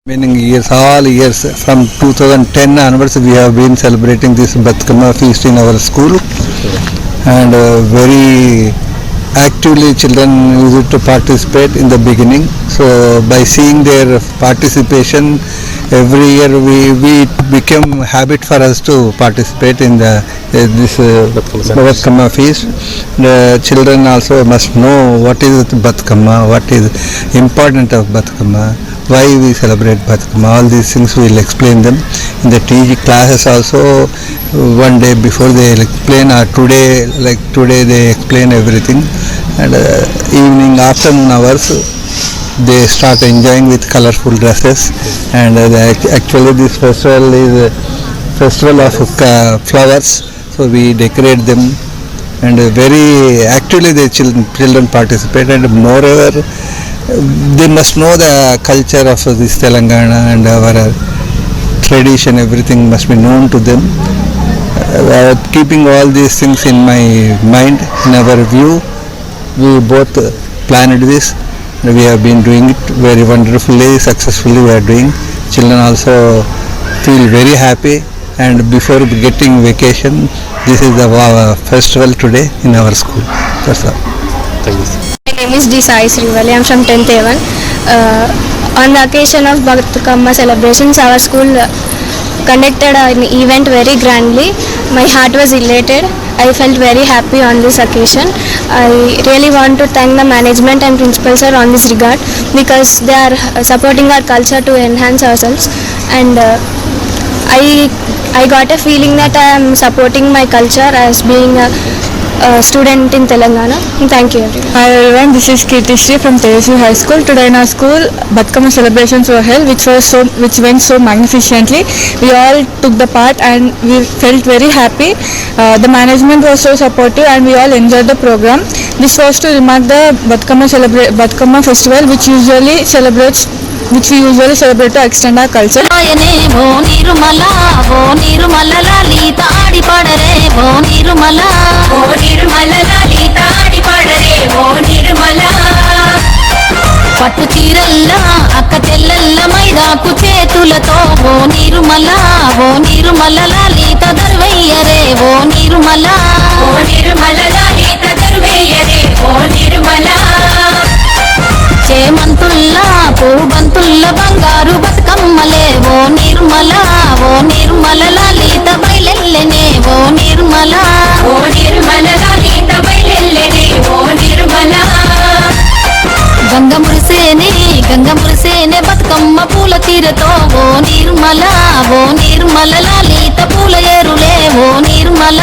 Meaning years, all years from 2010 onwards, we have been celebrating this Batkama feast in our school, and very actively children used to participate in the beginning. So by seeing their participation, every year we became habit for us to participate in this Batkama feast. The children also must know what is Batkama, what is important of Batkama, why we celebrate Batkama. All these things we will explain them in the TG classes also. One day before they will explain, or today they explain everything, and evening afternoon hours they start enjoying with colorful dresses. And actually this festival is a festival of flowers, so we decorate them, and very actively the children participate. And moreover, they must know the culture of this Telangana and our tradition. Everything must be known to them. Keeping all these things in my mind, in our view, we both planned this. We have been doing it very wonderfully, successfully we are doing. Children also feel very happy, and before getting vacation, this is the festival today in our school. That's all. Thank you. My name is D. Sai Srivali. I am from 10th A1. On the occasion of Batkama celebrations, our school conducted an event very grandly. My heart was elated. I felt very happy on this occasion. I really want to thank the management and principal sir on this regard, because they are supporting our culture to enhance ourselves, and I got a feeling that I am supporting my culture as being a student in Telangana. Thank you everyone. Hi everyone, this is Kirti Shri from Telugu High School. Today in our school, Batkama celebrations were held, which went so magnificently. We all took the part and we felt very happy. The management was so supportive and we all enjoyed the program. This was to remark the Batkama festival, which we usually celebrate to extend our culture. పట్టు చీరల్లా అక్క చెల్లెల్ల మైదాకు చేతులతో ఓ నీరుమల లాలిత దర్వయ్యరే ఓ నీరుమల లాలిత దర్వయ్యరే ఓ నీరుమల చేమంతుల్లా పూబంతుల్ల బంగారు బతుకమ్మలే ఓ నిర్మల లాలిత బయలెల్లెనే ఓ నిర్మల లాలిత బయలెల్లెనే ఓ నిర్మల గంగ మురిసేనే బతుకమ్మ పూల తీరతో ఓ నిర్మల లాలిత పూల ఏరులే ఓ నిర్మల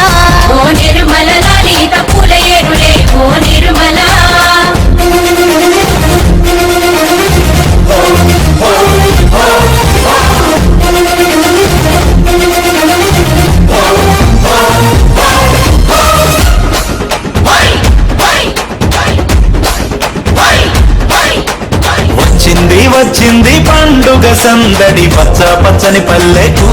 లాలిత పూల ఏరులే ఓ నిర్మల వచ్చింది పండుగ సందడి పచ్చ పచ్చని పల్లెకు,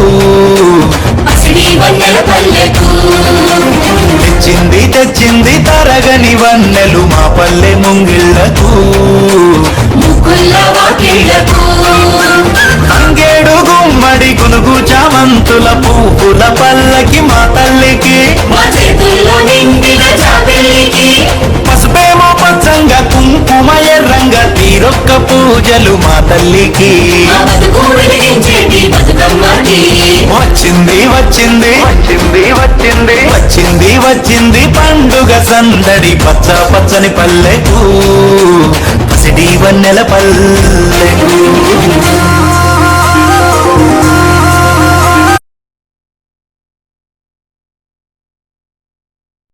తెచ్చింది తరగని వన్నెలు మా పల్లె ముంగిళ్లకు. అంగేడు గుమ్మడి గునుగు చామంతుల పువ్వుల పల్లకి మా తల్లికి, పసుపేమో పచ్చంగా కుంకుమ ఎర్రంగా తీరొక్క పూజలు మా తల్లికి. వచ్చింది పండుగ సందడి పచ్చ పచ్చని పల్లెకు, పసిడి వన్నెల పల్లెకు.